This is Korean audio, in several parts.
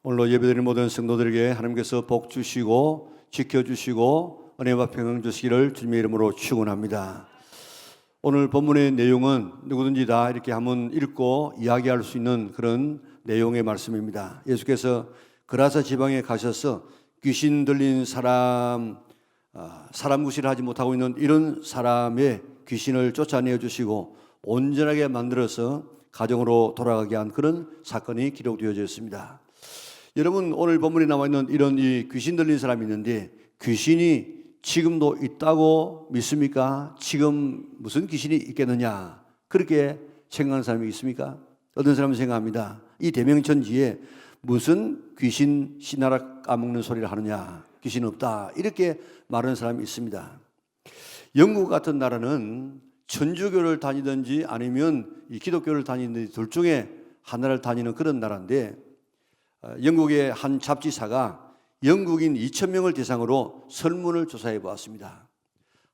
오늘로 예배드리는 모든 성도들에게 하나님께서 복 주시고 지켜주시고 은혜와 평강 주시기를 주님의 이름으로 축원합니다. 오늘 본문의 내용은 누구든지 다 이렇게 한번 읽고 이야기할 수 있는 그런 내용의 말씀입니다. 예수께서 그라사 지방에 가셔서 귀신 들린 사람 구실을 하지 못하고 있는 이런 사람의 귀신을 쫓아내 주시고 온전하게 만들어서 가정으로 돌아가게 한 그런 사건이 기록되어져 있습니다. 여러분, 오늘 본문에 나와 있는 이런 이 귀신 들린 사람이 있는데 귀신이 지금도 있다고 믿습니까? 지금 무슨 귀신이 있겠느냐? 그렇게 생각하는 사람이 있습니까? 어떤 사람은 생각합니다. 이 대명천지에 무슨 귀신 씨나라 까먹는 소리를 하느냐? 귀신은 없다. 이렇게 말하는 사람이 있습니다. 영국 같은 나라는 천주교를 다니든지 아니면 이 기독교를 다니든지 둘 중에 하나를 다니는 그런 나라인데, 영국의 한 잡지사가 영국인 2,000명을 대상으로 설문을 조사해 보았습니다.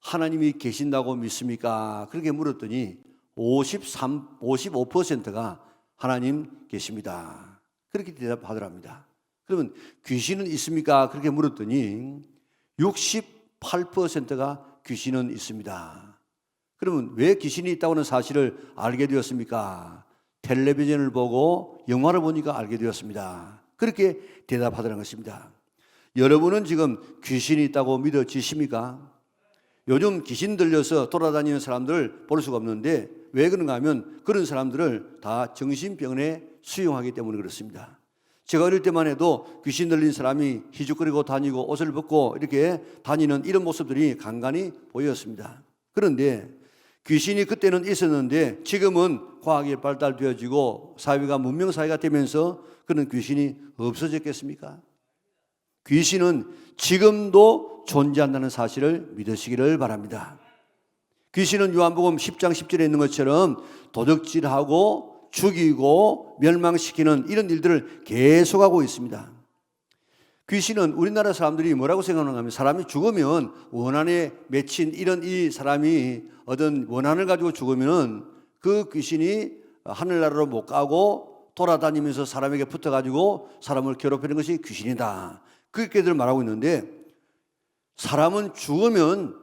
하나님이 계신다고 믿습니까? 그렇게 물었더니 55%가 하나님 계십니다. 그렇게 대답하더랍니다. 그러면 귀신은 있습니까? 그렇게 물었더니 68%가 귀신은 있습니다. 그러면 왜 귀신이 있다고 하는 사실을 알게 되었습니까? 텔레비전을 보고 영화를 보니까 알게 되었습니다. 그렇게 대답하더라는 것입니다. 여러분은 지금 귀신이 있다고 믿어지십니까? 요즘 귀신 들려서 돌아다니는 사람들 볼 수가 없는데 왜 그런가 하면 그런 사람들을 다 정신병원에 수용하기 때문에 그렇습니다. 제가 어릴 때만 해도 귀신 들린 사람이 희죽거리고 다니고 옷을 벗고 이렇게 다니는 이런 모습들이 간간히 보였습니다. 그런데 귀신이 그때는 있었는데 지금은 과학이 발달되어지고 사회가 문명사회가 되면서 그런 귀신이 없어졌겠습니까? 귀신은 지금도 존재한다는 사실을 믿으시기를 바랍니다. 귀신은 요한복음 10장 10절에 있는 것처럼 도적질하고 죽이고 멸망시키는 이런 일들을 계속하고 있습니다. 귀신은 우리나라 사람들이 뭐라고 생각하는가 하면 사람이 죽으면 원한에 맺힌 이런 이 사람이 어떤 원한을 가지고 죽으면 그 귀신이 하늘나라로 못 가고 돌아다니면서 사람에게 붙어가지고 사람을 괴롭히는 것이 귀신이다. 그렇게들 말하고 있는데 사람은 죽으면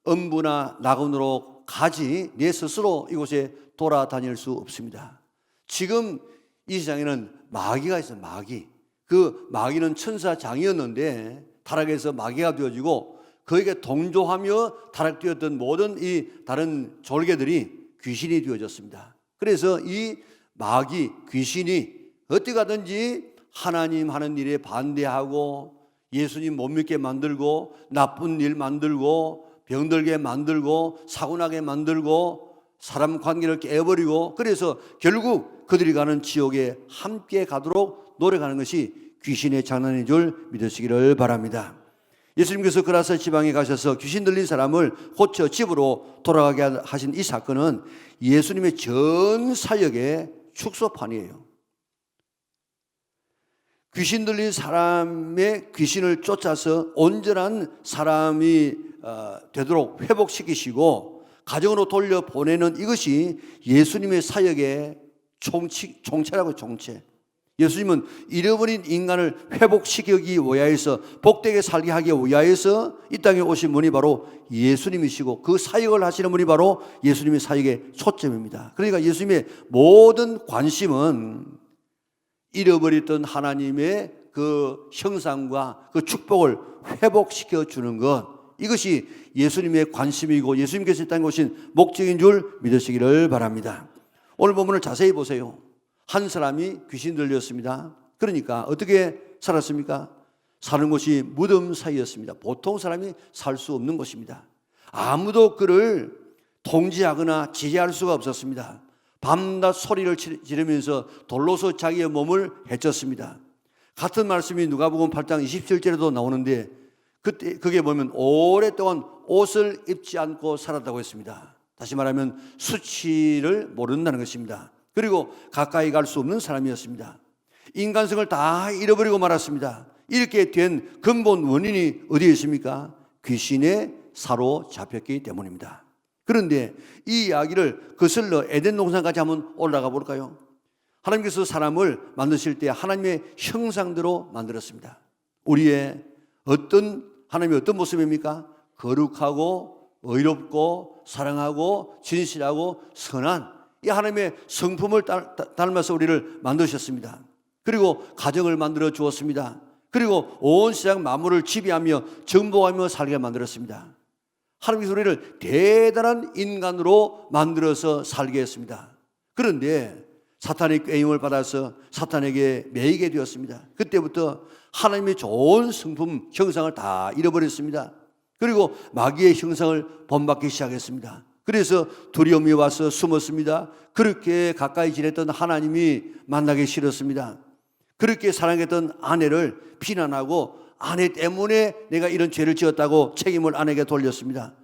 음부나 낙원으로 가지 내 스스로 이곳에 돌아다닐 수 없습니다. 지금 이 세상에는 마귀가 있어요. 마귀. 그 마귀는 천사장이었는데 타락해서 마귀가 되어지고 그에게 동조하며 타락되었던 모든 이 다른 졸개들이 귀신이 되어졌습니다. 그래서 이 마귀, 귀신이 어떻게 하든지 하나님 하는 일에 반대하고 예수님 못 믿게 만들고 나쁜 일 만들고 병들게 만들고 사고나게 만들고 사람 관계를 깨버리고 그래서 결국 그들이 가는 지옥에 함께 가도록 노력하는 것이 귀신의 장난인 줄 믿으시기를 바랍니다. 예수님께서 그라사 지방에 가셔서 귀신 들린 사람을 고쳐 집으로 돌아가게 하신 이 사건은 예수님의 전 사역의 축소판이에요. 귀신 들린 사람의 귀신을 쫓아서 온전한 사람이 되도록 회복시키시고 가정으로 돌려보내는 이것이 예수님의 사역의 총체라고. 총체. 예수님은 잃어버린 인간을 회복시키기 위하여서 복되게 살게 하기 위하여서 이 땅에 오신 분이 바로 예수님이시고 그 사역을 하시는 분이 바로 예수님의 사역의 초점입니다. 그러니까 예수님의 모든 관심은 잃어버렸던 하나님의 그 형상과 그 축복을 회복시켜 주는 것, 이것이 예수님의 관심이고 예수님께서 이 땅에 오신 목적인 줄 믿으시기를 바랍니다. 오늘 본문을 자세히 보세요. 한 사람이 귀신 들렸습니다. 그러니까 어떻게 살았습니까? 사는 곳이 무덤 사이였습니다. 보통 사람이 살 수 없는 곳입니다. 아무도 그를 통제하거나 지지할 수가 없었습니다. 밤낮 소리를 지르면서 돌로서 자기의 몸을 해쳤습니다. 같은 말씀이 누가복음 8장 27절에도 나오는데 그때 그게 보면 오랫동안 옷을 입지 않고 살았다고 했습니다. 다시 말하면 수치를 모른다는 것입니다. 그리고 가까이 갈 수 없는 사람이었습니다. 인간성을 다 잃어버리고 말았습니다. 이렇게 된 근본 원인이 어디에 있습니까? 귀신에 사로잡혔기 때문입니다. 그런데 이 이야기를 거슬러 에덴 동산까지 한번 올라가 볼까요? 하나님께서 사람을 만드실 때 하나님의 형상대로 만들었습니다. 우리의 하나님의 어떤 모습입니까? 거룩하고 의롭고 사랑하고 진실하고 선한 이 하나님의 성품을 닮아서 우리를 만드셨습니다. 그리고 가정을 만들어 주었습니다. 그리고 온 세상 만물을 지배하며 정복하며 살게 만들었습니다. 하나님께서 우리를 대단한 인간으로 만들어서 살게 했습니다. 그런데 사탄의 꾀임을 받아서 사탄에게 매이게 되었습니다. 그때부터 하나님의 좋은 성품 형상을 다 잃어버렸습니다. 그리고 마귀의 형상을 본받기 시작했습니다. 그래서 두려움이 와서 숨었습니다. 그렇게 가까이 지냈던 하나님이 만나기 싫었습니다. 그렇게 사랑했던 아내를 비난하고 아내 때문에 내가 이런 죄를 지었다고 책임을 아내에게 돌렸습니다.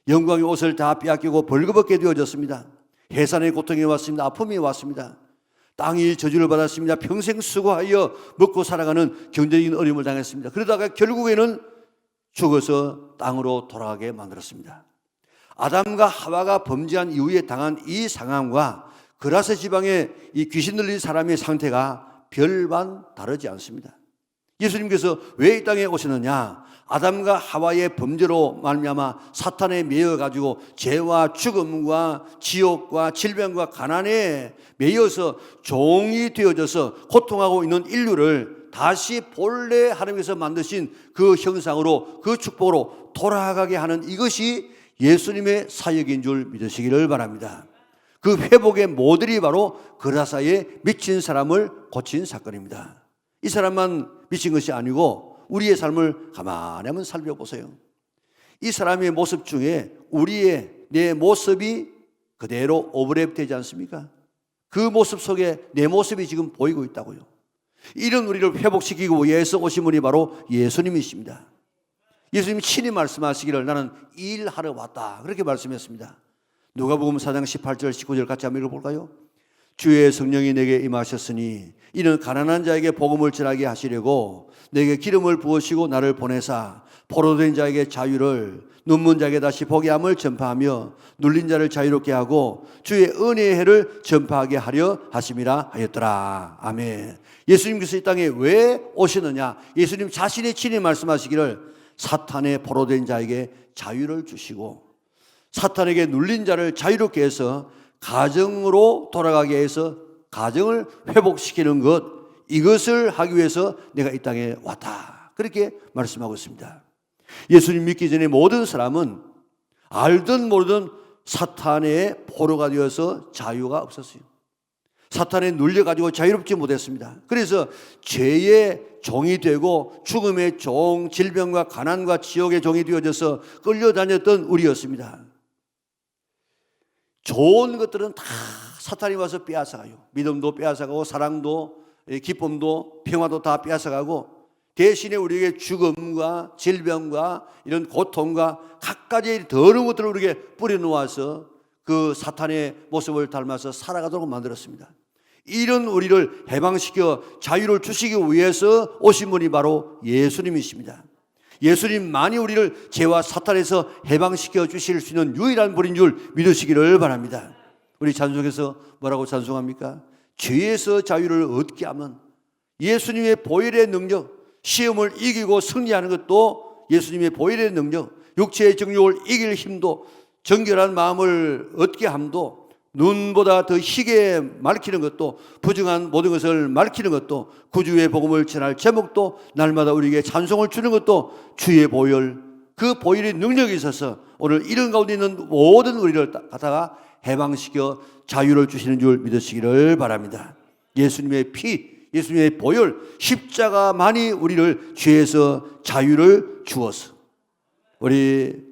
영광의 옷을 다 빼앗기고 벌거벗게 되어졌습니다. 해산의 고통이 왔습니다. 아픔이 왔습니다. 땅이 저주를 받았습니다. 평생 수고하여 먹고 살아가는 경제적인 어려움을 당했습니다. 그러다가 결국에는 죽어서 땅으로 돌아가게 만들었습니다. 아담과 하와가 범죄한 이후에 당한 이 상황과 그라세 지방의 이 귀신 들린 사람의 상태가 별반 다르지 않습니다. 예수님께서 왜 이 땅에 오셨느냐? 아담과 하와의 범죄로 말미암아 사탄에 매여 가지고 죄와 죽음과 지옥과 질병과 가난에 매여서 종이 되어져서 고통하고 있는 인류를 다시 본래 하나님께서 만드신 그 형상으로 그 축복으로 돌아가게 하는 이것이 예수님의 사역인 줄 믿으시기를 바랍니다. 그 회복의 모델이 바로 그라사에 미친 사람을 고친 사건입니다. 이 사람만 미친 것이 아니고 우리의 삶을 가만히 한번 살펴보세요. 이 사람의 모습 중에 내 모습이 그대로 오버랩 되지 않습니까? 그 모습 속에 내 모습이 지금 보이고 있다고요. 이런 우리를 회복시키기 위해서 오신 분이 바로 예수님이십니다. 예수님이 친히 말씀하시기를 나는 일하러 왔다 그렇게 말씀했습니다. 누가복음 4장 18절 19절 같이 한번 읽어볼까요? 주의 성령이 내게 임하셨으니 이는 가난한 자에게 복음을 전하게 하시려고 내게 기름을 부으시고 나를 보내사 포로된 자에게 자유를 눈먼 자에게 다시 보게 함을 전파하며 눌린 자를 자유롭게 하고 주의 은혜의 해를 전파하게 하려 하심이라 하였더라. 아멘. 예수님께서 이 땅에 왜 오시느냐? 예수님 자신이 친히 말씀하시기를 사탄의 포로된 자에게 자유를 주시고 사탄에게 눌린 자를 자유롭게 해서 가정으로 돌아가게 해서 가정을 회복시키는 것, 이것을 하기 위해서 내가 이 땅에 왔다 그렇게 말씀하고 있습니다. 예수님 믿기 전에 모든 사람은 알든 모르든 사탄의 포로가 되어서 자유가 없었어요. 사탄에 눌려가지고 자유롭지 못했습니다. 그래서 죄의 종이 되고 죽음의 종, 질병과 가난과 지옥의 종이 되어져서 끌려다녔던 우리였습니다. 좋은 것들은 다 사탄이 와서 빼앗아가요. 믿음도 빼앗아가고 사랑도 기쁨도 평화도 다 빼앗아가고 대신에 우리에게 죽음과 질병과 이런 고통과 각가지 더러운 것들을 우리에게 뿌려놓아서 그 사탄의 모습을 닮아서 살아가도록 만들었습니다. 이런 우리를 해방시켜 자유를 주시기 위해서 오신 분이 바로 예수님이십니다. 예수님만이 우리를 죄와 사탄에서 해방시켜 주실 수 있는 유일한 분인 줄 믿으시기를 바랍니다. 우리 찬송에서 뭐라고 찬송합니까? 죄에서 자유를 얻게 하면 예수님의 보혈의 능력, 시험을 이기고 승리하는 것도 예수님의 보혈의 능력, 육체의 정욕을 이길 힘도, 정결한 마음을 얻게 함도, 눈보다 더 희게 밝히는 것도, 부정한 모든 것을 밝히는 것도, 구주의 복음을 전할 제목도, 날마다 우리에게 찬송을 주는 것도 주의 보혈, 그 보혈의 능력이 있어서 오늘 이런 가운데 있는 모든 우리를 갖다가 해방시켜 자유를 주시는 줄 믿으시기를 바랍니다. 예수님의 피, 예수님의 보혈, 십자가만이 우리를 죄에서 자유를 주어서 우리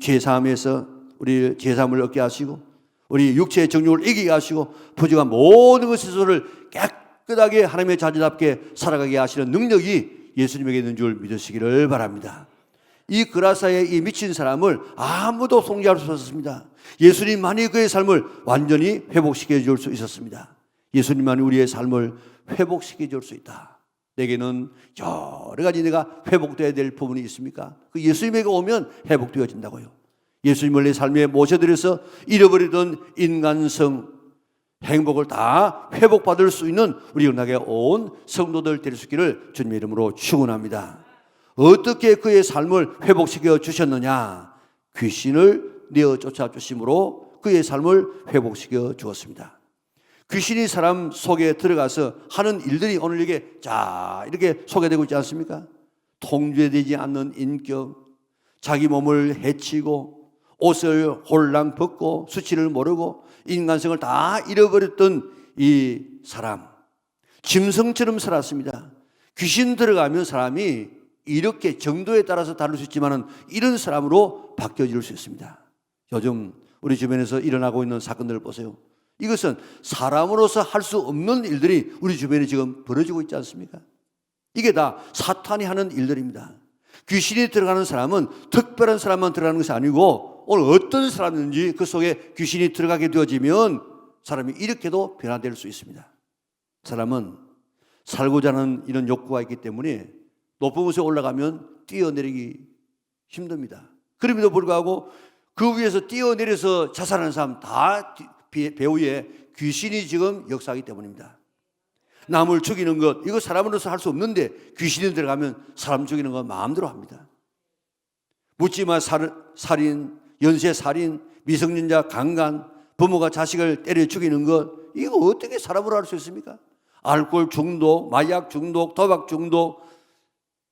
죄 사함에서 우리 죄사함을 얻게 하시고 우리 육체의 정욕을 이기게 하시고 부정한 모든 것을 깨끗하게 하나님의 자녀답게 살아가게 하시는 능력이 예수님에게 있는 줄 믿으시기를 바랍니다. 이 그라사의 이 미친 사람을 아무도 송지할 수 없었습니다. 예수님만이 그의 삶을 완전히 회복시켜 줄 수 있었습니다. 예수님만이 우리의 삶을 회복시켜 줄 수 있다. 내게는 여러 가지 내가 회복되어야 될 부분이 있습니까? 그 예수님에게 오면 회복되어진다고요. 예수님을 내 삶에 모셔드려서 잃어버리던 인간성, 행복을 다 회복받을 수 있는 우리 연락에 온 성도들 될 수 있기를 주님의 이름으로 축원합니다. 어떻게 그의 삶을 회복시켜 주셨느냐? 귀신을 내어 쫓아 주심으로 그의 삶을 회복시켜 주었습니다. 귀신이 사람 속에 들어가서 하는 일들이 오늘 이렇게 소개되고 있지 않습니까? 통제되지 않는 인격, 자기 몸을 해치고 옷을 홀랑 벗고 수치를 모르고 인간성을 다 잃어버렸던 이 사람, 짐승처럼 살았습니다. 귀신 들어가면 사람이 이렇게 정도에 따라서 다를 수 있지만 이런 사람으로 바뀌어질 수 있습니다. 요즘 우리 주변에서 일어나고 있는 사건들을 보세요. 이것은 사람으로서 할 수 없는 일들이 우리 주변에 지금 벌어지고 있지 않습니까? 이게 다 사탄이 하는 일들입니다. 귀신이 들어가는 사람은 특별한 사람만 들어가는 것이 아니고 오늘 어떤 사람인지 그 속에 귀신이 들어가게 되어지면 사람이 이렇게도 변화될 수 있습니다. 사람은 살고자 하는 이런 욕구가 있기 때문에 높은 곳에 올라가면 뛰어내리기 힘듭니다. 그럼에도 불구하고 그 위에서 뛰어내려서 자살하는 사람 다 배후에 귀신이 지금 역사하기 때문입니다. 남을 죽이는 것, 이거 사람으로서 할 수 없는데 귀신이 들어가면 사람 죽이는 거 마음대로 합니다. 묻지마 살인, 연쇄살인, 미성년자 강간, 부모가 자식을 때려 죽이는 것, 이거 어떻게 사람으로 할 수 있습니까? 알코올 중독, 마약 중독, 도박 중독,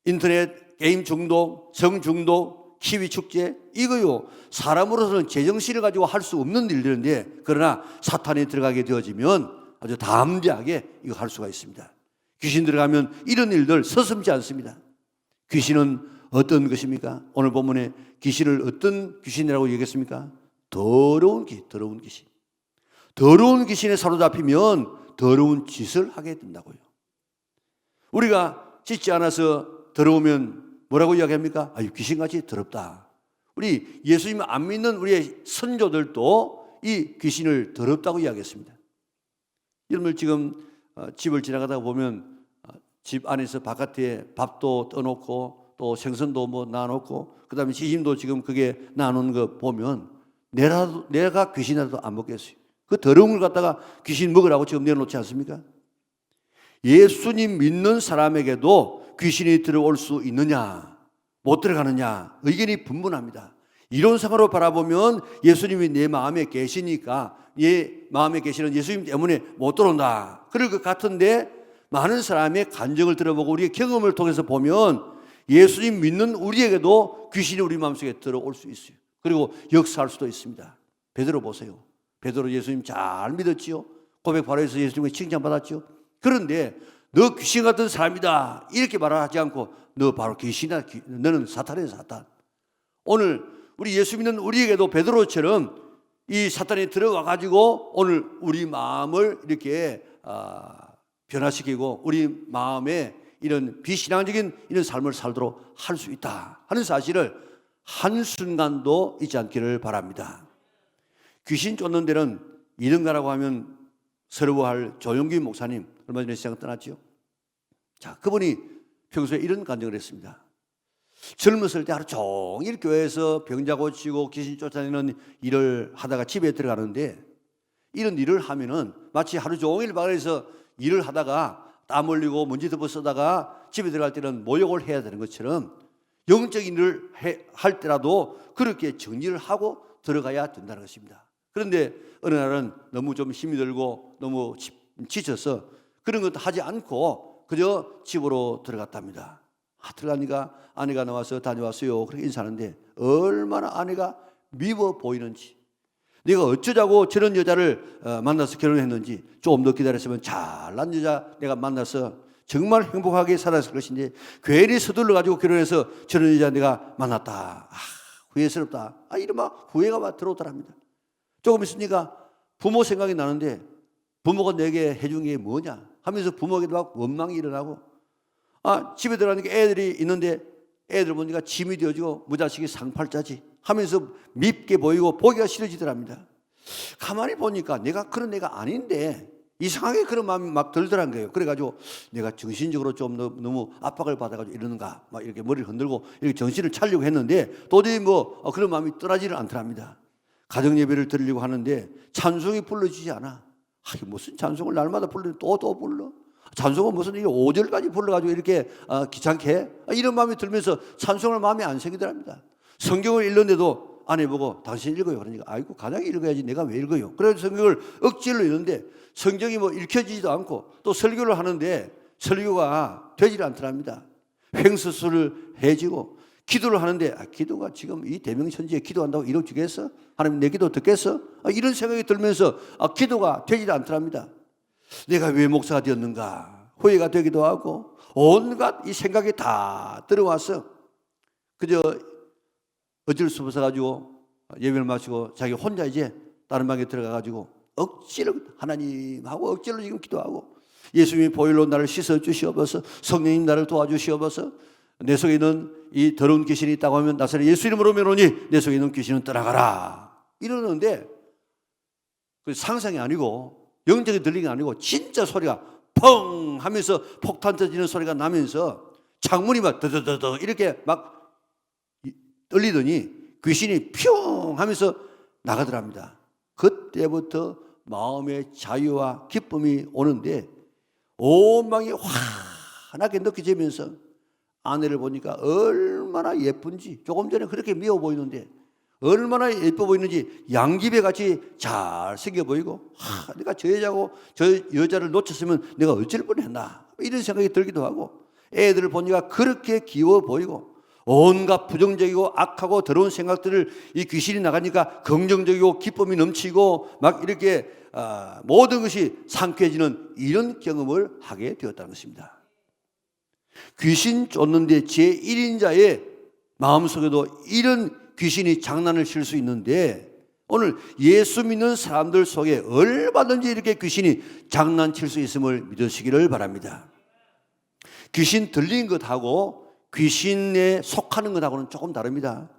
인터넷 게임 중독, 성 중독, 키위 축제, 이거요 사람으로서는 제정신을 가지고 할 수 없는 일들인데 그러나 사탄이 들어가게 되어지면 아주 담대하게 이거 할 수가 있습니다. 귀신 들어가면 이런 일들 서슴지 않습니다. 귀신은 어떤 것입니까? 오늘 본문에 귀신을 어떤 귀신이라고 얘기했습니까? 더러운 귀신. 더러운 귀신에 사로잡히면 더러운 짓을 하게 된다고요. 우리가 씻지 않아서 더러우면 뭐라고 이야기합니까? 아유, 귀신같이 더럽다. 우리 예수님 안 믿는 우리의 선조들도 이 귀신을 더럽다고 이야기했습니다. 여러분 지금 집을 지나가다 보면 집 안에서 바깥에 밥도 떠놓고 또 생선도 뭐 놔놓고 그다음에 시심도 지금 그게 놔놓은 거 보면 내가 귀신이라도 안 먹겠어요. 그 더러운 걸 갖다가 귀신 먹으라고 지금 내놓지 않습니까? 예수님 믿는 사람에게도 귀신이 들어올 수 있느냐 못 들어가느냐 의견이 분분합니다. 이론상으로 바라보면 예수님이 내 마음에 계시니까 내 마음에 계시는 예수님 때문에 못 들어온다. 그럴 것 같은데 많은 사람의 간증을 들어보고 우리의 경험을 통해서 보면 예수님 믿는 우리에게도 귀신이 우리 마음속에 들어올 수 있어요. 그리고 역사할 수도 있습니다. 베드로 보세요. 베드로 예수님 잘 믿었지요. 고백 바로 해서 예수님께 칭찬받았지요. 그런데 너 귀신 같은 사람이다 이렇게 말하지 않고 너 바로 귀신이다. 너는 사탄이야 사탄. 오늘 우리 예수 믿는 우리에게도 베드로처럼 이 사탄이 들어와 가지고 오늘 우리 마음을 이렇게 변화시키고 우리 마음에 이런 비신앙적인 이런 삶을 살도록 할 수 있다 하는 사실을 한순간도 잊지 않기를 바랍니다. 귀신 쫓는 데는 이른가라고 하면 서러워할 조용기 목사님 얼마 전에 시장을 떠났지요. 자, 그분이 평소에 이런 간증을 했습니다. 젊었을 때 하루 종일 교회에서 병자 고치고 귀신 쫓아내는 일을 하다가 집에 들어가는데 이런 일을 하면은 마치 하루 종일 마을에서 일을 하다가 땀 흘리고 먼지 덮어 쓰다가 집에 들어갈 때는 모욕을 해야 되는 것처럼 영적인 일을 할 때라도 그렇게 정리를 하고 들어가야 된다는 것입니다. 그런데 어느 날은 너무 좀 힘이 들고 너무 지쳐서 그런 것도 하지 않고 그저 집으로 들어갔답니다. 들어가니까 아내가 나와서 다녀왔어요. 그렇게 인사하는데 얼마나 아내가 미워 보이는지 내가 어쩌자고 저런 여자를 만나서 결혼했는지 조금 더 기다렸으면 잘난 여자 내가 만나서 정말 행복하게 살았을 것인데 괜히 서둘러 가지고 결혼해서 저런 여자 내가 만났다. 후회스럽다. 이러면 후회가 막 들어오더랍니다. 조금 있으니까 부모 생각이 나는데 부모가 내게 해준 게 뭐냐 하면서 부모에게도 막 원망이 일어나고 집에 들어가니까 애들이 있는데 애들 보니까 짐이 되어지고 무자식이 상팔자지 하면서 밉게 보이고 보기가 싫어지더랍니다. 가만히 보니까 내가 그런 애가 아닌데 이상하게 그런 마음이 막 들더란 거예요. 그래가지고 내가 정신적으로 좀 너무 압박을 받아가지고 이러는가 막 이렇게 머리를 흔들고 이렇게 정신을 차리려고 했는데 도저히 그런 마음이 떠나지를 않더랍니다. 가정예배를 드리려고 하는데 찬송이 불러지지 않아. 무슨 찬송을 날마다 불러 또 불러. 찬송은 무슨 5절까지 불러가지고 이렇게 귀찮게 해? 이런 마음이 들면서 찬송할 마음이 안 생기더랍니다. 성경을 읽는데도 아내 보고 당신 읽어요. 그러니까 아이고 가장 읽어야지 내가 왜 읽어요. 그래서 성경을 억지로 읽는데 성경이 뭐 읽혀지지도 않고 또 설교를 하는데 설교가 되질 않더랍니다. 횡수수를 해지고 기도를 하는데 기도가 지금 이 대명천지에 기도한다고 이루어지겠어? 하나님 내 기도 듣겠어? 이런 생각이 들면서 기도가 되질 않더랍니다. 내가 왜 목사가 되었는가 후회가 되기도 하고 온갖 이 생각이 다 들어와서 그저 어쩔 수 없어가지고 예배를 마치고 자기 혼자 이제 다른 방에 들어가가지고 억지로 하나님하고 억지로 지금 기도하고 예수님이 보혈로 나를 씻어 주시옵소서, 성령님 나를 도와주시옵소서, 내 속에 있는 이 더러운 귀신이 있다고 하면 나사렛 예수 이름으로 명하노니 내 속에 있는 귀신은 떠나가라 이러는데 그 상상이 아니고 영적인 들리는 게 아니고 진짜 소리가 펑 하면서 폭탄 터지는 소리가 나면서 창문이 막 더더더더 이렇게 막 떨리더니 귀신이 뿅 하면서 나가더랍니다. 그때부터 마음의 자유와 기쁨이 오는데 온 방이 환하게 느껴지면서 아내를 보니까 얼마나 예쁜지, 조금 전에 그렇게 미워 보이는데 얼마나 예뻐 보이는지 양귀배 같이 잘생겨 보이고 내가 저 여자를 놓쳤으면 내가 어쩔 뻔했나 이런 생각이 들기도 하고 애들을 보니까 그렇게 귀여워 보이고 온갖 부정적이고 악하고 더러운 생각들을 이 귀신이 나가니까 긍정적이고 기쁨이 넘치고 막 이렇게 모든 것이 상쾌해지는 이런 경험을 하게 되었다는 것입니다. 귀신 쫓는데 제1인자의 마음속에도 이런 귀신이 장난을 칠 수 있는데 오늘 예수 믿는 사람들 속에 얼마든지 이렇게 귀신이 장난칠 수 있음을 믿으시기를 바랍니다. 귀신 들린 것하고 귀신에 속하는 것하고는 조금 다릅니다.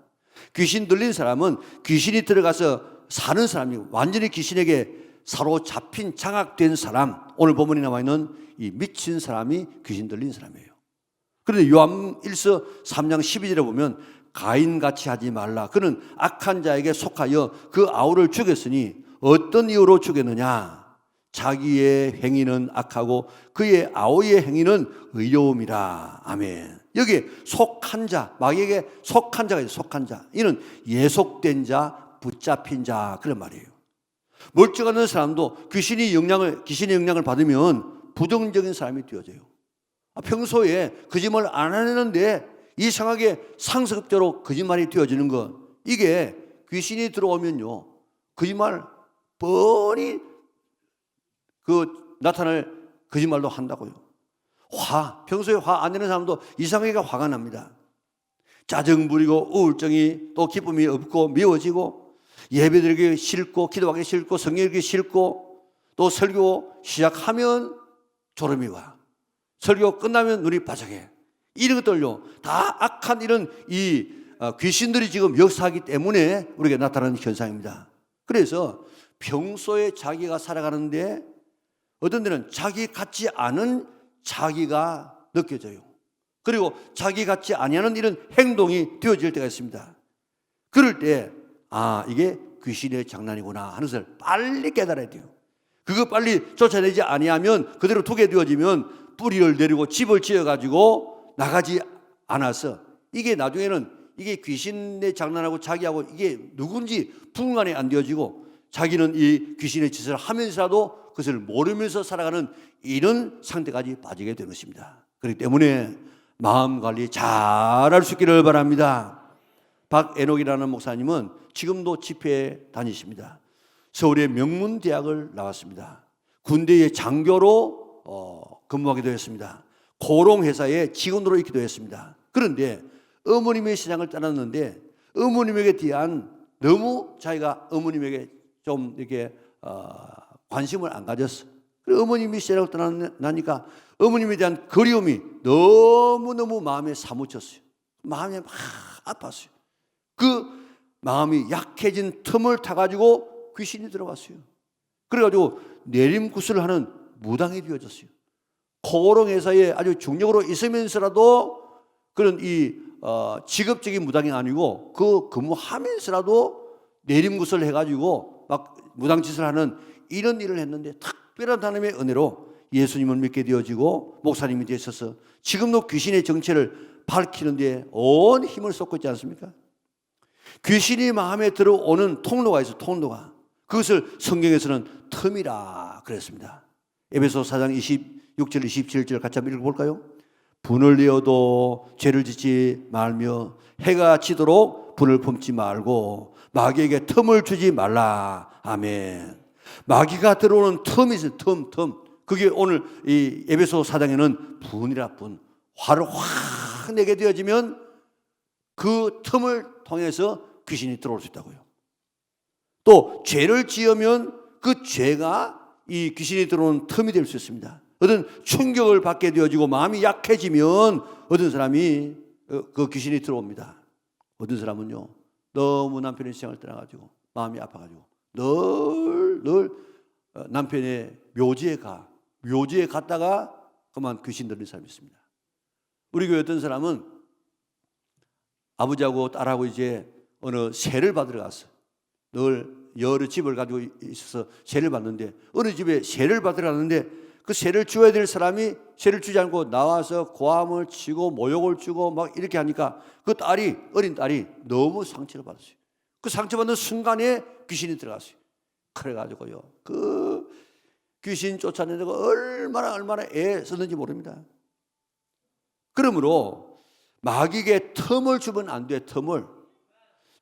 귀신 들린 사람은 귀신이 들어가서 사는 사람이고 완전히 귀신에게 사로잡힌 장악된 사람, 오늘 본문에 나와 있는 이 미친 사람이 귀신 들린 사람이에요. 그런데 요한 1서 3장 12절에 보면 가인같이 하지 말라. 그는 악한 자에게 속하여 그 아우를 죽였으니 어떤 이유로 죽였느냐? 자기의 행위는 악하고 그의 아우의 행위는 의로움이라. 아멘. 여기에 속한 자, 마귀에게 속한 자가 있어요. 속한 자. 이는 예속된 자, 붙잡힌 자 그런 말이에요. 멀쩡한 사람도 귀신의 영향을 받으면 부정적인 사람이 되어져요. 평소에 거짓말 안 하는데 이상하게 상습적으로 거짓말이 되어지는 것, 이게 귀신이 들어오면요 거짓말 뻔히 나타날 거짓말도 한다고요. 평소에 화 안 내는 사람도 이상하게 화가 납니다. 짜증 부리고 우울증이 또 기쁨이 없고 미워지고 예배드리기 싫고 기도하기 싫고 성경 읽기 싫고 또 설교 시작하면 졸음이 와. 설교 끝나면 눈이 바짝해. 이런 것들요 다 악한 이런 귀신들이 지금 역사하기 때문에 우리에게 나타나는 현상입니다. 그래서 평소에 자기가 살아가는데 어떤 데는 자기 같지 않은 자기가 느껴져요. 그리고 자기 같지 아니하는 이런 행동이 되어질 때가 있습니다. 그럴 때 이게 귀신의 장난이구나 하는 것을 빨리 깨달아야 돼요. 그거 빨리 쫓아내지 아니하면 그대로 두게 되어지면 뿌리를 내리고 집을 지어가지고 나가지 않아서 이게 나중에는 이게 귀신의 장난하고 자기하고 이게 누군지 분간이 안 되어지고 자기는 이 귀신의 짓을 하면서라도 그것을 모르면서 살아가는 이런 상태까지 빠지게 되는 것입니다. 그렇기 때문에 마음 관리 잘할 수 있기를 바랍니다. 박애녹이라는 목사님은 지금도 집회에 다니십니다. 서울의 명문대학을 나왔습니다. 군대의 장교로 근무하기도 했습니다. 고롱회사의 직원으로 있기도 했습니다. 그런데 어머님의 신앙을 떠났는데 어머님에게 대한 너무 자기가 어머님에게 좀 이렇게 관심을 안 가졌어. 그래서 어머님이 신앙을 떠나니까 어머님에 대한 그리움이 너무너무 마음에 사무쳤어요. 마음이 막 아팠어요. 그 마음이 약해진 틈을 타가지고 귀신이 들어갔어요. 그래가지고 내림구슬을 하는 무당이 되어졌어요. 고롱회사에 아주 중력으로 있으면서라도 그런 직업적인 무당이 아니고 그 근무하면서라도 내림구슬을 해가지고 막 무당짓을 하는 이런 일을 했는데 탁 특별한 하나님의 은혜로 예수님을 믿게 되어지고 목사님이 되셔서 지금도 귀신의 정체를 밝히는 데 온 힘을 쏟고 있지 않습니까? 귀신이 마음에 들어오는 통로가 있어요. 통로가. 그것을 성경에서는 틈이라 그랬습니다. 에베소 4장 26절 27절 같이 한번 읽어볼까요? 분을 내어도 죄를 짓지 말며 해가 지도록 분을 품지 말고 마귀에게 틈을 주지 말라. 아멘. 마귀가 들어오는 틈이 있어요. 틈. 그게 오늘 이 에베소 4장에는 분이라 분. 화를 확 내게 되어지면 그 틈을 통해서 귀신이 들어올 수 있다고요. 또 죄를 지으면 그 죄가 이 귀신이 들어오는 틈이 될 수 있습니다. 어떤 충격을 받게 되어지고 마음이 약해지면 어떤 사람이 그 귀신이 들어옵니다. 어떤 사람은요, 너무 남편의 시장을 떠나가지고 마음이 아파가지고 늘 남편의 묘지에 갔다가 그만 귀신 들린 사람이 있습니다. 우리 교회 어떤 사람은 아버지하고 딸하고 이제 어느 세를 받으러 갔어요. 늘 여러 집을 가지고 있어서 세를 받는데 어느 집에 세를 받으러 갔는데 그 세를 줘야 될 사람이 세를 주지 않고 나와서 고함을 치고 모욕을 주고 막 이렇게 하니까 그 어린 딸이 너무 상처를 받았어요. 그 상처받는 순간에 귀신이 들어갔어요. 그래가지고요, 그 귀신 쫓아내려고 얼마나 애 썼는지 모릅니다. 그러므로 마귀에게 틈을 주면 안 돼. 틈을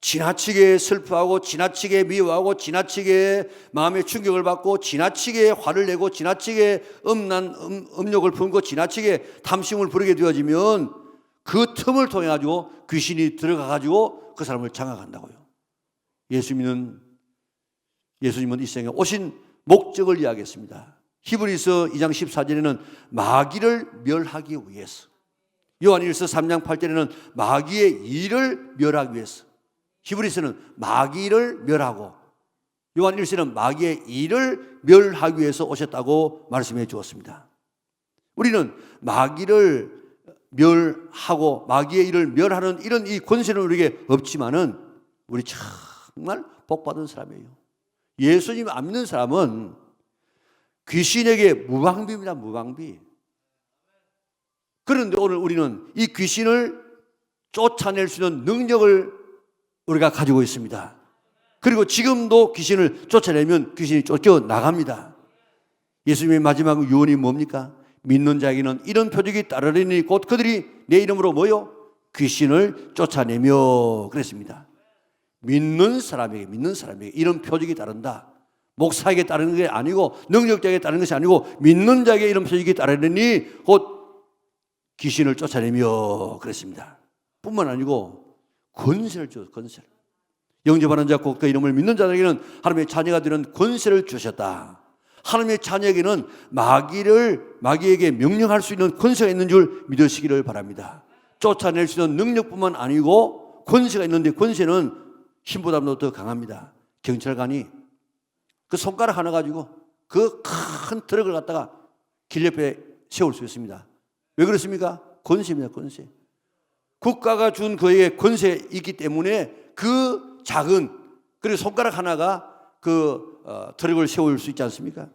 지나치게 슬퍼하고 지나치게 미워하고 지나치게 마음의 충격을 받고 지나치게 화를 내고 지나치게 음욕을 품고 지나치게 탐심을 부리게 되어지면 그 틈을 통해 가지고 귀신이 들어가 가지고 그 사람을 장악한다고요. 예수님은 이 세상에 오신 목적을 이야기했습니다. 히브리서 2장 14절에는 마귀를 멸하기 위해서, 요한일서 3장 8절에는 마귀의 일을 멸하기 위해서, 히브리서는 마귀를 멸하고 요한일서는 마귀의 일을 멸하기 위해서 오셨다고 말씀해 주었습니다. 우리는 마귀를 멸하고 마귀의 일을 멸하는 이런 이 권세는 우리에게 없지만은 우리 정말 복받은 사람이에요. 예수님 안 믿는 사람은 귀신에게 무방비입니다. 무방비. 그런데 오늘 우리는 이 귀신을 쫓아낼 수 있는 능력을 우리가 가지고 있습니다. 그리고 지금도 귀신을 쫓아내면 귀신이 쫓겨나갑니다. 예수님의 마지막 유언이 뭡니까? 믿는 자에게는 이런 표적이 따르리니 곧 그들이 내 이름으로 뭐요? 귀신을 쫓아내며 그랬습니다. 믿는 사람에게 이런 표적이 따른다. 목사에게 따르는 게 아니고 능력자에게 따르는 것이 아니고 믿는 자에게 이런 표적이 따르리니 곧 귀신을 쫓아내며 그랬습니다. 뿐만 아니고 권세를 주셨어요. 권세를. 영접하는 자 곧 그 이름을 믿는 자들에게는 하나님의 자녀가 되는 권세를 주셨다. 하나님의 자녀에게는 마귀에게 명령할 수 있는 권세가 있는 줄 믿으시기를 바랍니다. 쫓아낼 수 있는 능력뿐만 아니고 권세가 있는데 권세는 힘보다도 더 강합니다. 경찰관이 그 손가락 하나 가지고 그 큰 트럭을 갖다가 길 옆에 세울 수 있습니다. 왜 그렇습니까? 권세입니다. 권세. 국가가 준 그에게 권세가 있기 때문에 그 작은 그리고 손가락 하나가 그 트럭을 세울 수 있지 않습니까?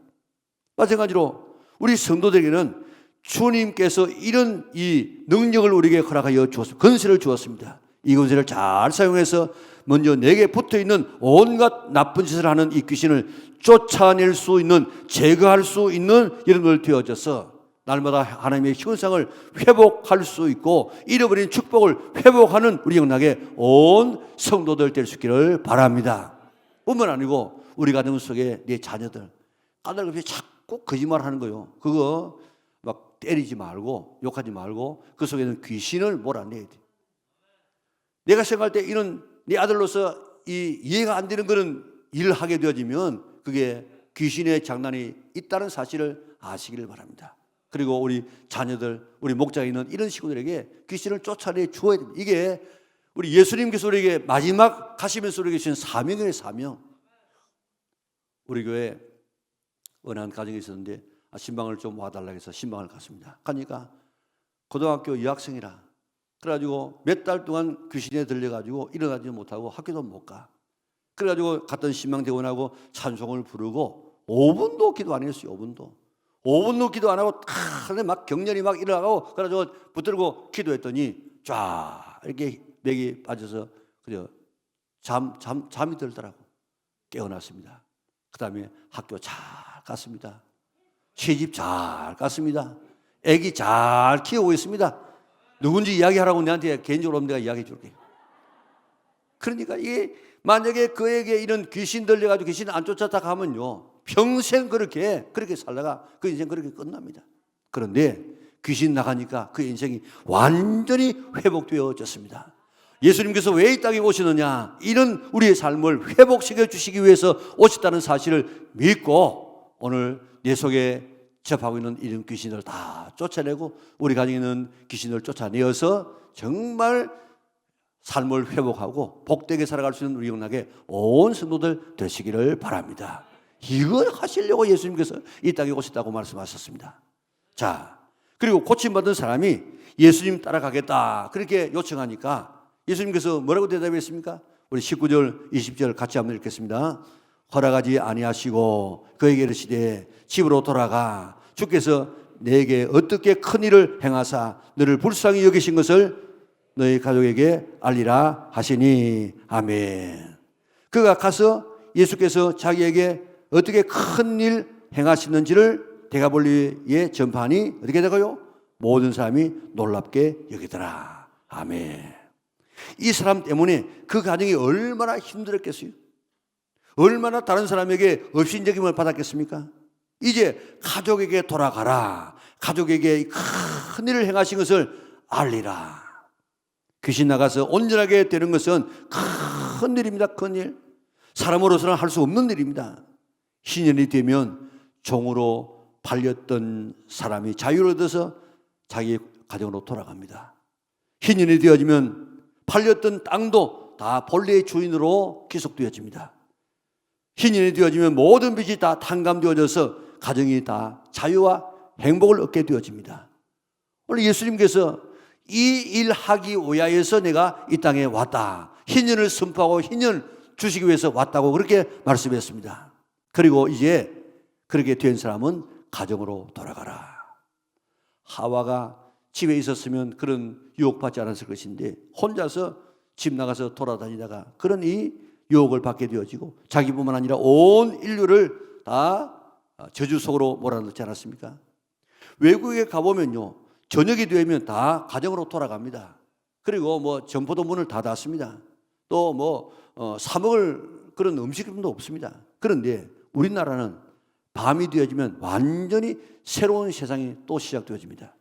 마찬가지로 우리 성도들에게는 주님께서 이런 이 능력을 우리에게 허락하여 주었습니다. 권세를 주었습니다. 이 권세를 잘 사용해서 먼저 내게 붙어있는 온갖 나쁜 짓을 하는 이 귀신을 쫓아낼 수 있는, 제거할 수 있는 이런 걸 되어져서 날마다 하나님의 형상을 회복할 수 있고 잃어버린 축복을 회복하는 우리 영락의 온 성도들 될 수 있기를 바랍니다. 뿐만 아니고 우리 가정 속에 내 자녀들 까닭없이 자꾸 거짓말하는 거요. 그거 막 때리지 말고 욕하지 말고 그 속에는 귀신을 몰아내야 돼. 내가 생각할 때 이런 네 아들로서 이 이해가 안 되는 그런 일을 하게 되어지면 그게 귀신의 장난이 있다는 사실을 아시기를 바랍니다. 그리고 우리 자녀들, 우리 목장에 있는 이런 식구들에게 귀신을 쫓아내 주어야 됩니다. 이게 우리 예수님께서 우리에게 마지막 가시면서 우리에게 주신 사명이에요. 사명. 우리 교회 어느 한 가정이 있었는데 신방을 좀 와달라고 해서 신방을 갔습니다. 가니까 고등학교 여학생이라 그래가지고 몇 달 동안 귀신에 들려가지고 일어나지 못하고 학교도 못 가. 그래가지고 갔던 신방대원하고 찬송을 부르고 5분도 기도 안 했어요. 5분도 기도 안 하고 막 경련이 막 일어나고 그래가지고 붙들고 기도했더니 쫙 이렇게 맥이 빠져서 그저 잠이 들더라고. 깨어났습니다. 그 다음에 학교 잘 갔습니다. 시집 잘 갔습니다. 애기 잘 키우고 있습니다. 누군지 이야기하라고 내한테 개인적으로 내가 이야기해 줄게. 그러니까 이게 만약에 그에게 이런 귀신 들려가지고 귀신 안 쫓았다 하면요, 평생 그렇게 살다가 그 인생 그렇게 끝납니다. 그런데 귀신 나가니까 그 인생이 완전히 회복되어졌습니다. 예수님께서 왜 이 땅에 오시느냐, 이런 우리의 삶을 회복시켜 주시기 위해서 오셨다는 사실을 믿고 오늘 내 속에 접하고 있는 이런 귀신을 다 쫓아내고 우리 가정에 있는 귀신을 쫓아내어서 정말 삶을 회복하고 복되게 살아갈 수 있는 우리 영락의 온 성도들 되시기를 바랍니다. 이걸 하시려고 예수님께서 이 땅에 오셨다고 말씀하셨습니다. 자, 그리고 고침받은 사람이 예수님 따라가겠다 그렇게 요청하니까 예수님께서 뭐라고 대답했습니까? 우리 19절 20절 같이 한번 읽겠습니다. 허락하지 아니하시고 그에게 이르시되 집으로 돌아가 주께서 내게 어떻게 큰 일을 행하사 너를 불쌍히 여기신 것을 너희 가족에게 알리라 하시니. 아멘. 그가 가서 예수께서 자기에게 어떻게 큰 일 행하시는지를 데가볼리에 전파하니 어떻게 되고요? 모든 사람이 놀랍게 여기더라. 아멘. 이 사람 때문에 그 가정이 얼마나 힘들었겠어요? 얼마나 다른 사람에게 업신여김을 받았겠습니까? 이제 가족에게 돌아가라. 가족에게 큰 일을 행하신 것을 알리라. 귀신 나가서 온전하게 되는 것은 큰 일입니다. 큰 일. 사람으로서는 할 수 없는 일입니다. 신년이 되면 종으로 팔렸던 사람이 자유를 얻어서 자기 가정으로 돌아갑니다. 신년이 되어지면 팔렸던 땅도 다 본래의 주인으로 귀속되어집니다. 신년이 되어지면 모든 빚이 다 탕감되어져서 가정이 다 자유와 행복을 얻게 되어집니다. 오늘 예수님께서 이 일 하기 위하여서 내가 이 땅에 왔다. 희년을 선포하고 희년을 주시기 위해서 왔다고 그렇게 말씀했습니다. 그리고 이제 그렇게 된 사람은 가정으로 돌아가라. 하와가 집에 있었으면 그런 유혹받지 않았을 것인데 혼자서 집 나가서 돌아다니다가 그런 이 유혹을 받게 되어지고 자기뿐만 아니라 온 인류를 다 저주 속으로 몰아넣지 않았습니까? 외국에 가보면요, 저녁이 되면 다 가정으로 돌아갑니다. 그리고 뭐 점포도 문을 다 닫습니다. 또 사 먹을 그런 음식도 없습니다. 그런데 우리나라는 밤이 되어지면 완전히 새로운 세상이 또 시작되어집니다.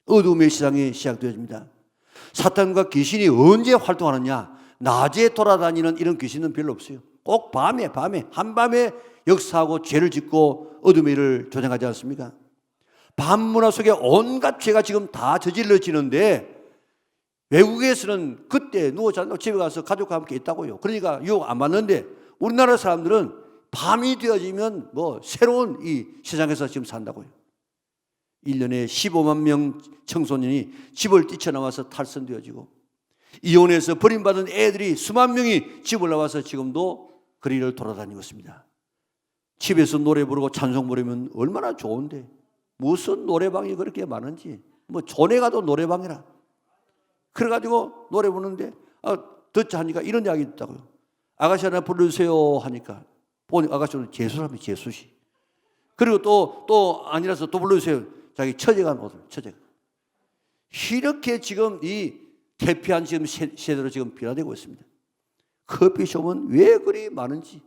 어둠의 세상이 시작되어집니다. 사탄과 귀신이 언제 활동하느냐? 낮에 돌아다니는 이런 귀신은 별로 없어요. 꼭 밤에 한밤에 역사하고 죄를 짓고 어둠의 일을 조장하지 않습니까? 밤문화 속에 온갖 죄가 지금 다 저질러지는데 외국에서는 그때 누워 잔다고 집에 가서 가족과 함께 있다고요. 그러니까 유혹 안 받는데 우리나라 사람들은 밤이 되어지면 새로운 이 세상에서 지금 산다고요. 1년에 15만 명 청소년이 집을 뛰쳐나와서 탈선되어지고 이혼해서 버림받은 애들이 수만 명이 집을 나와서 지금도 거리를 돌아다니고 있습니다. 집에서 노래 부르고 찬송 부르면 얼마나 좋은데 무슨 노래방이 그렇게 많은지 존에 가도 노래방이라 그래가지고 노래 부르는데 듣자 하니까 이런 이야기 있다고요. 아가씨 하나 불러주세요 하니까 보니 아가씨는 재수라며 재수시. 그리고 또 아니라서 또 불러주세요. 자기 처제가 노들 처제가. 이렇게 지금 이 대피한 지금 세대로 지금 변화되고 있습니다. 커피숍은 왜 그리 많은지.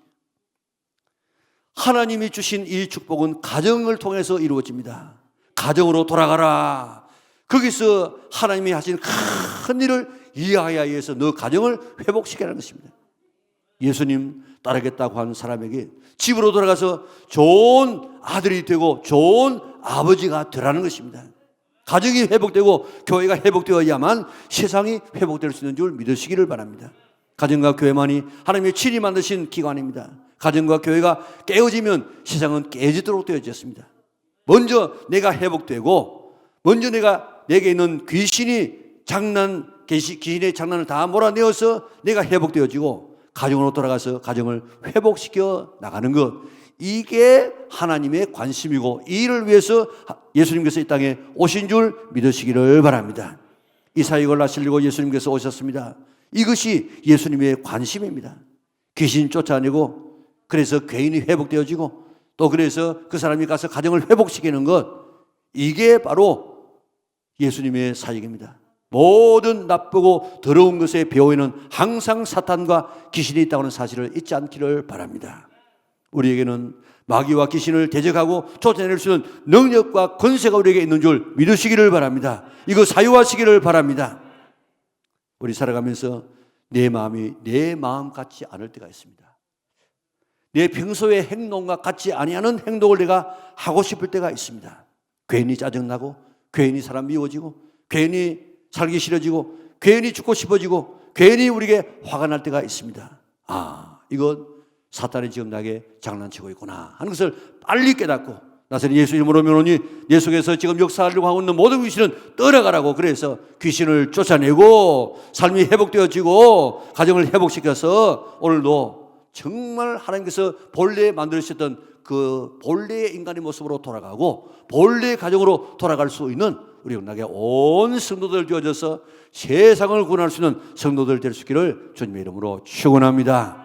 하나님이 주신 이 축복은 가정을 통해서 이루어집니다. 가정으로 돌아가라. 거기서 하나님이 하신 큰 일을 이해하여 위해서 너 가정을 회복시키라는 것입니다. 예수님 따르겠다고 한 사람에게 집으로 돌아가서 좋은 아들이 되고 좋은 아버지가 되라는 것입니다. 가정이 회복되고 교회가 회복되어야만 세상이 회복될 수 있는 줄 믿으시기를 바랍니다. 가정과 교회만이 하나님의 친히 만드신 기관입니다. 가정과 교회가 깨어지면 세상은 깨지도록 되어졌습니다. 먼저 내가 회복되고 먼저 내게 있는 귀신의 장난을 다 몰아내어서 내가 회복되어지고 가정으로 돌아가서 가정을 회복시켜 나가는 것, 이게 하나님의 관심이고 이 일을 위해서 예수님께서 이 땅에 오신 줄 믿으시기를 바랍니다. 이삭을 낳으시려고 예수님께서 오셨습니다. 이것이 예수님의 관심입니다. 귀신 쫓아내고 그래서 괴인이 회복되어지고 또 그래서 그 사람이 가서 가정을 회복시키는 것, 이게 바로 예수님의 사역입니다. 모든 나쁘고 더러운 것의 배후에는 항상 사탄과 귀신이 있다고 하는 사실을 잊지 않기를 바랍니다. 우리에게는 마귀와 귀신을 대적하고 쫓아낼 수 있는 능력과 권세가 우리에게 있는 줄 믿으시기를 바랍니다. 이거 사유하시기를 바랍니다. 우리 살아가면서 내 마음이 내 마음 같지 않을 때가 있습니다. 내 평소의 행동과 같지 아니하는 행동을 내가 하고 싶을 때가 있습니다. 괜히 짜증나고 괜히 사람 미워지고 괜히 살기 싫어지고 괜히 죽고 싶어지고 괜히 우리에게 화가 날 때가 있습니다. 이건 사탄이 지금 나에게 장난치고 있구나 하는 것을 빨리 깨닫고 나서는 예수 이름으로 명하노니 내 속에서 지금 역사하려고 하고 있는 모든 귀신은 떠나가라고, 그래서 귀신을 쫓아내고 삶이 회복되어지고 가정을 회복시켜서 오늘도 정말 하나님께서 본래 만드셨던 그 본래의 인간의 모습으로 돌아가고 본래의 가정으로 돌아갈 수 있는 우리 은하계 온 성도들 되어져서 세상을 구원할 수 있는 성도들 될 수 있기를 주님의 이름으로 축원합니다.